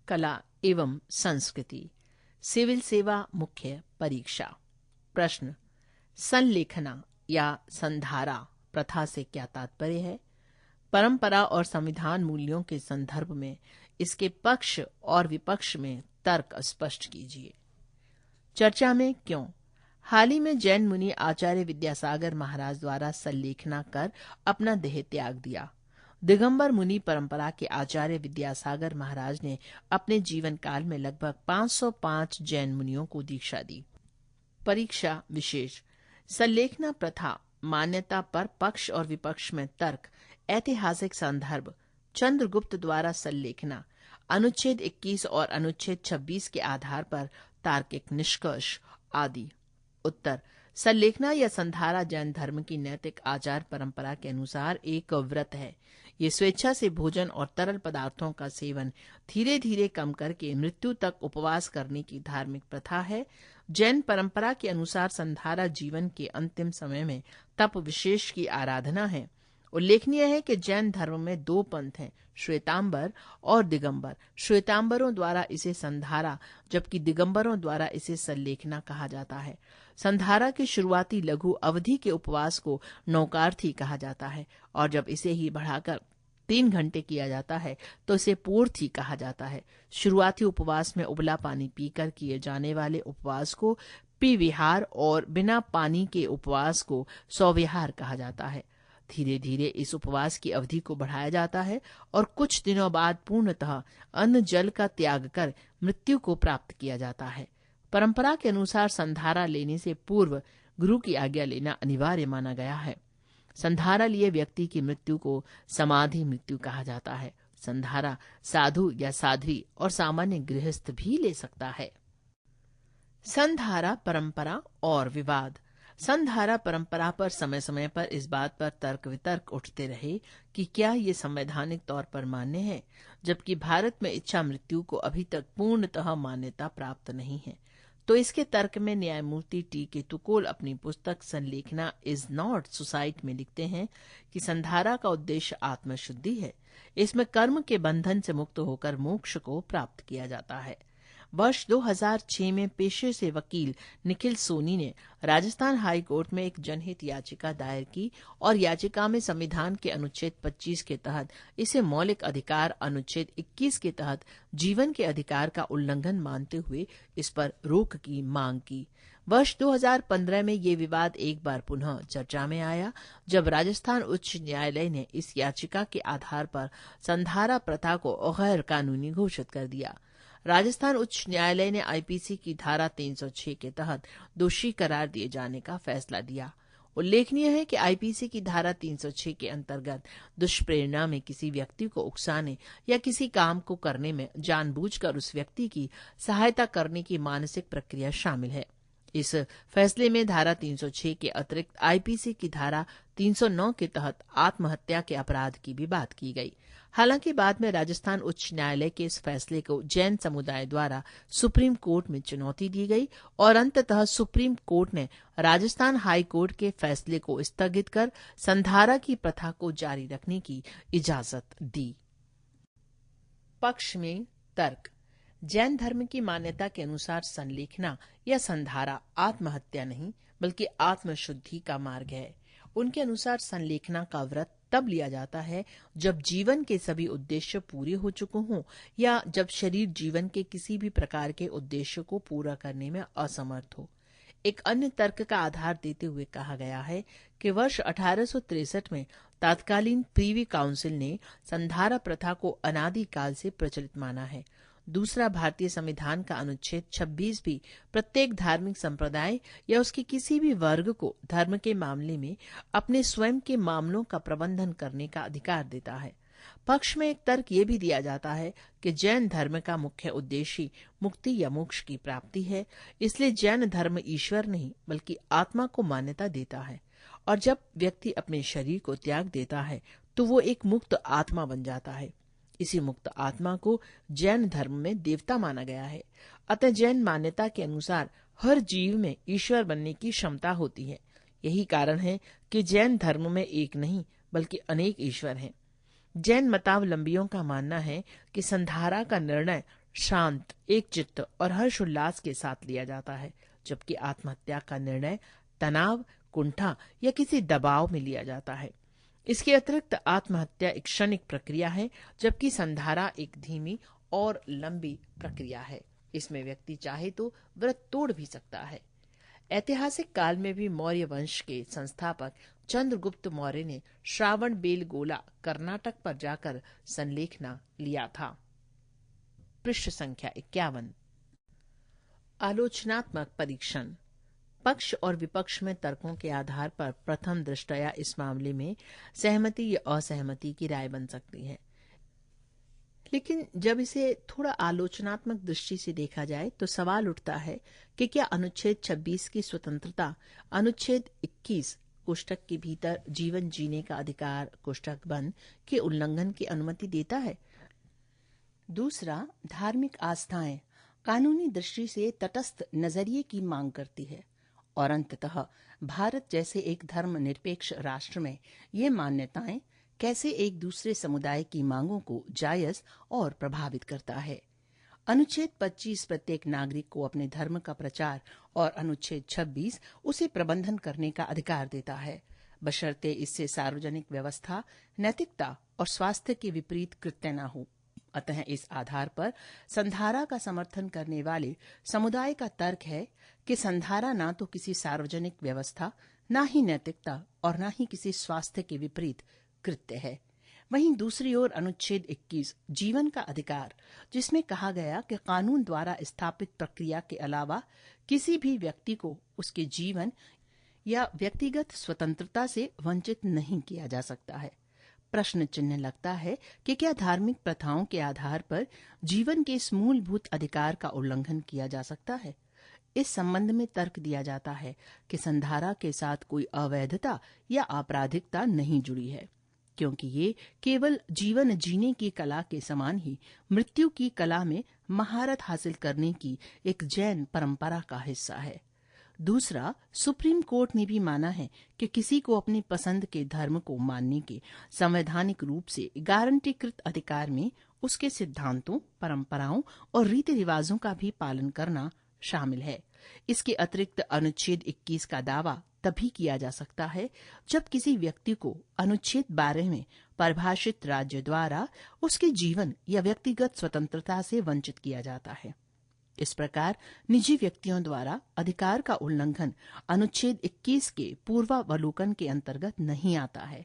कला एवं संस्कृति, सिविल सेवा मुख्य परीक्षा। प्रश्न, संलेखना या संधारा प्रथा से क्या तात्पर्य है? परंपरा और संविधान मूल्यों के संदर्भ में इसके पक्ष और विपक्ष में तर्क स्पष्ट कीजिए। चर्चा में क्यों? हाल ही में जैन मुनि आचार्य विद्यासागर महाराज द्वारा संलेखना कर अपना देह त्याग दिया। दिगंबर मुनि परंपरा के आचार्य विद्यासागर महाराज ने अपने जीवन काल में लगभग 505 जैन मुनियों को दीक्षा दी। परीक्षा विशेष, संलेखना प्रथा मान्यता पर पक्ष और विपक्ष में तर्क, ऐतिहासिक संदर्भ, चंद्रगुप्त द्वारा संलेखना, अनुच्छेद 21 और अनुच्छेद 26 के आधार पर तार्किक निष्कर्ष आदि। उत्तर, संलेखना या संधारा जैन धर्म की नैतिक आचार परंपरा के अनुसार एक व्रत है। ये स्वेच्छा से भोजन और तरल पदार्थों का सेवन धीरे धीरे कम करके मृत्यु तक उपवास करने की धार्मिक प्रथा है। जैन परंपरा के अनुसार संधारा जीवन के अंतिम समय में तप विशेष की आराधना है। उल्लेखनीय है कि जैन धर्म में दो पंथ हैं, श्वेतांबर और दिगंबर। श्वेतांबरों द्वारा इसे संधारा जबकि दिगंबरों द्वारा इसे संलेखना कहा जाता है। संधारा की शुरुआती लघु अवधि के उपवास को नौकार्थी कहा जाता है और जब इसे ही बढ़ाकर 3 घंटे किया जाता है तो इसे पूर्थी कहा जाता है। शुरुआती उपवास में उबला पानी पीकर किए जाने वाले उपवास को पीविहार और बिना पानी के उपवास को सौविहार कहा जाता है। धीरे धीरे इस उपवास की अवधि को बढ़ाया जाता है और कुछ दिनों बाद पूर्णतः अन्न जल का त्याग कर मृत्यु को प्राप्त किया जाता है। परंपरा के अनुसार संधारा लेने से पूर्व गुरु की आज्ञा लेना अनिवार्य माना गया है। संधारा लिए व्यक्ति की मृत्यु को समाधि मृत्यु कहा जाता है। संधारा साधु या साध्वी और सामान्य गृहस्थ भी ले सकता है। संधारा परंपरा और विवाद। संधारा परंपरा पर समय समय पर इस बात पर तर्क वितर्क उठते रहे कि क्या ये संवैधानिक तौर पर मान्य है, जबकि भारत में इच्छा मृत्यु को अभी तक पूर्णतः मान्यता प्राप्त नहीं है। तो इसके तर्क में न्यायमूर्ति टी के तुकोल अपनी पुस्तक संलेखना इज नॉट सुसाइड में लिखते हैं कि संधारा का उद्देश्य आत्मशुद्धि है। इसमें कर्म के बंधन से मुक्त होकर मोक्ष को प्राप्त किया जाता है। वर्ष 2006 में पेशे से वकील निखिल सोनी ने राजस्थान हाई कोर्ट में एक जनहित याचिका दायर की और याचिका में संविधान के अनुच्छेद 25 के तहत इसे मौलिक अधिकार, अनुच्छेद 21 के तहत जीवन के अधिकार का उल्लंघन मानते हुए इस पर रोक की मांग की। वर्ष 2015 में ये विवाद एक बार पुनः चर्चा में आया जब राजस्थान उच्च न्यायालय ने इस याचिका के आधार पर संधारा प्रथा को गैर कानूनी घोषित कर दिया। राजस्थान उच्च न्यायालय ने आईपीसी की धारा 306 के तहत दोषी करार दिए जाने का फैसला दिया। उल्लेखनीय है कि आईपीसी की धारा 306 के अंतर्गत दुष्प्रेरणा में किसी व्यक्ति को उकसाने या किसी काम को करने में जानबूझकर उस व्यक्ति की सहायता करने की मानसिक प्रक्रिया शामिल है। इस फैसले में धारा 306 के अतिरिक्त आईपीसी की धारा 309 के तहत आत्महत्या के अपराध की भी बात की गई। हालांकि बाद में राजस्थान उच्च न्यायालय के इस फैसले को जैन समुदाय द्वारा सुप्रीम कोर्ट में चुनौती दी गई और अंततः सुप्रीम कोर्ट ने राजस्थान हाई कोर्ट के फैसले को स्थगित कर संधारा की प्रथा को जारी रखने की इजाजत दी। पक्ष में तर्क। जैन धर्म की मान्यता के अनुसार संलेखना या संधारा आत्महत्या नहीं बल्कि आत्मशुद्धि का मार्ग है। उनके अनुसार संलेखना का व्रत तब लिया जाता है जब जीवन के सभी उद्देश्य पूरे हो चुके हों या जब शरीर जीवन के किसी भी प्रकार के उद्देश्य को पूरा करने में असमर्थ हो। एक अन्य तर्क का आधार देते हुए कहा गया है कि वर्ष 1863 में तत्कालीन प्रीवी काउंसिल ने संधारा प्रथा को अनादिकाल से प्रचलित माना है। दूसरा भारतीय संविधान का अनुच्छेद 26 भी प्रत्येक धार्मिक संप्रदाय या उसके किसी भी वर्ग को धर्म के मामले में अपने स्वयं के मामलों का प्रबंधन करने का अधिकार देता है। पक्ष में एक तर्क ये भी दिया जाता है कि जैन धर्म का मुख्य उद्देश्य मुक्ति या मोक्ष की प्राप्ति है, इसलिए जैन धर्म ईश्वर नहीं बल्कि आत्मा को मान्यता देता है और जब व्यक्ति अपने शरीर को त्याग देता है तो वो एक मुक्त आत्मा बन जाता है। इसी मुक्त आत्मा को जैन धर्म में देवता माना गया है। अतः जैन मान्यता के अनुसार हर जीव में ईश्वर बनने की क्षमता होती है। यही कारण है कि जैन धर्म में एक नहीं बल्कि अनेक ईश्वर हैं। जैन मतावलंबियों का मानना है कि संधारा का निर्णय शांत, एकचित्त और हर्षोल्लास के साथ लिया जाता है, जबकि आत्महत्या का निर्णय तनाव, कुंठा या किसी दबाव में लिया जाता है। इसके अतिरिक्त आत्महत्या एक क्षणिक प्रक्रिया है, जबकि संधारा एक धीमी और लंबी प्रक्रिया है। इसमें व्यक्ति चाहे तो व्रत तोड़ भी सकता है। ऐतिहासिक काल में भी मौर्य वंश के संस्थापक चंद्रगुप्त मौर्य ने श्रावण बेलगोला, कर्नाटक पर जाकर संलेखना लिया था। पृष्ठ संख्या 51। आलोचनात्मक परीक्षण। पक्ष और विपक्ष में तर्कों के आधार पर प्रथम दृष्टया इस मामले में सहमति या असहमति की राय बन सकती है, लेकिन जब इसे थोड़ा आलोचनात्मक दृष्टि से देखा जाए तो सवाल उठता है कि क्या अनुच्छेद 26 की स्वतंत्रता अनुच्छेद 21 कोष्ठक के भीतर जीवन जीने का अधिकार कोष्ठक बंद के उल्लंघन की अनुमति देता है। दूसरा, धार्मिक आस्थाएं कानूनी दृष्टि से तटस्थ नजरिए की मांग करती है और अंततः भारत जैसे एक धर्मनिरपेक्ष राष्ट्र में ये मान्यताएं कैसे एक दूसरे समुदाय की मांगों को जायज और प्रभावित करता है। अनुच्छेद 25 प्रत्येक नागरिक को अपने धर्म का प्रचार और अनुच्छेद 26 उसे प्रबंधन करने का अधिकार देता है, बशर्ते इससे सार्वजनिक व्यवस्था, नैतिकता और स्वास्थ्य के विपरीत कृत्य न हो। अतः इस आधार पर संधारा का समर्थन करने वाले समुदाय का तर्क है कि संधारा न तो किसी सार्वजनिक व्यवस्था, न ही नैतिकता और न ही किसी स्वास्थ्य के विपरीत कृत्य है। वहीं दूसरी ओर अनुच्छेद 21 जीवन का अधिकार, जिसमें कहा गया कि कानून द्वारा स्थापित प्रक्रिया के अलावा किसी भी व्यक्ति को उसके जीवन या व्यक्तिगत स्वतंत्रता से वंचित नहीं किया जा सकता है। प्रश्न चिन्ह लगता है कि क्या धार्मिक प्रथाओं के आधार पर जीवन के इस मूलभूत अधिकार का उल्लंघन किया जा सकता है। इस संबंध में तर्क दिया जाता है कि संधारा के साथ कोई अवैधता या आपराधिकता नहीं जुड़ी है, क्योंकि ये केवल जीवन जीने की कला के समान ही मृत्यु की कला में महारत हासिल करने की एक जैन परंपरा का हिस्सा है। दूसरा, सुप्रीम कोर्ट ने भी माना है कि किसी को अपनी पसंद के धर्म को मानने के संवैधानिक रूप से गारंटीकृत अधिकार में उसके सिद्धांतों, परंपराओं और रीति रिवाजों का भी पालन करना शामिल है। इसके अतिरिक्त अनुच्छेद 21 का दावा तभी किया जा सकता है जब किसी व्यक्ति को अनुच्छेद 12 में परिभाषित राज्य द्वारा उसके जीवन या व्यक्तिगत स्वतंत्रता से वंचित किया जाता है। इस प्रकार निजी व्यक्तियों द्वारा अधिकार का उल्लंघन अनुच्छेद 21 के पूर्वावलोकन के अंतर्गत नहीं आता है।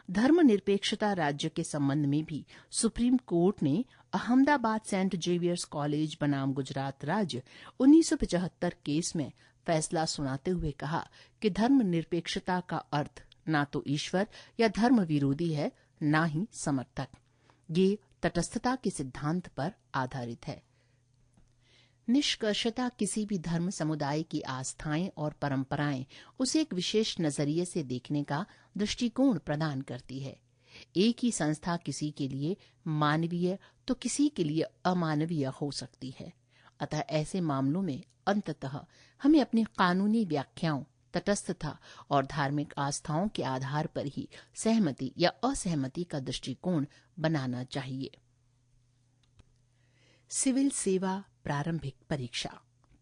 धर्मनिरपेक्षता राज्य के संबंध में भी सुप्रीम कोर्ट ने अहमदाबाद सेंट जेवियर्स कॉलेज बनाम गुजरात राज्य 1975 केस में फैसला सुनाते हुए कहा कि धर्मनिरपेक्षता का अर्थ न तो ईश्वर या धर्म विरोधी है, न ही समर्थक। ये तटस्थता के सिद्धांत पर आधारित है। निष्कर्षता किसी भी धर्म समुदाय की आस्थाएं और परंपराएं उसे एक विशेष नजरिए से देखने का दृष्टिकोण प्रदान करती है। एक ही संस्था किसी के लिए मानवीय तो किसी के लिए अमानवीय हो सकती है। अतः ऐसे मामलों में अंततः हमें अपनी कानूनी व्याख्याओं, तटस्थता और धार्मिक आस्थाओं के आधार पर ही सहमति या असहमति का दृष्टिकोण बनाना चाहिए। सिविल सेवा प्रारंभिक परीक्षा।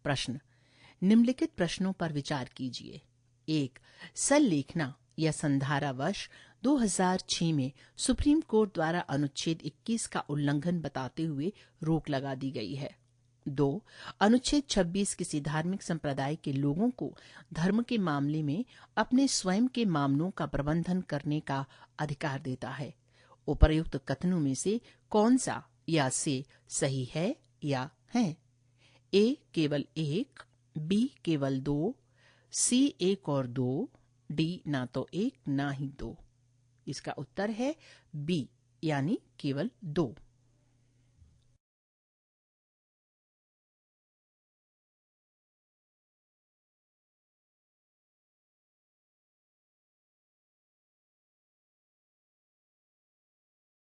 प्रश्न, निम्नलिखित प्रश्नों पर विचार कीजिए। 1. संलेखना या संधारावश 2006 में सुप्रीम कोर्ट द्वारा अनुच्छेद 21 का उल्लंघन बताते हुए रोक लगा दी गई है। 2. अनुच्छेद 26 किसी धार्मिक संप्रदाय के लोगों को धर्म के मामले में अपने स्वयं के मामलों का प्रबंधन करने का अधिकार देता है। उपर्युक्त कथनों में से कौन सा या से सही है या है? ए केवल 1, बी केवल 2, सी 1 और 2, डी ना तो 1 ना ही 2। इसका उत्तर है बी, यानी केवल 2।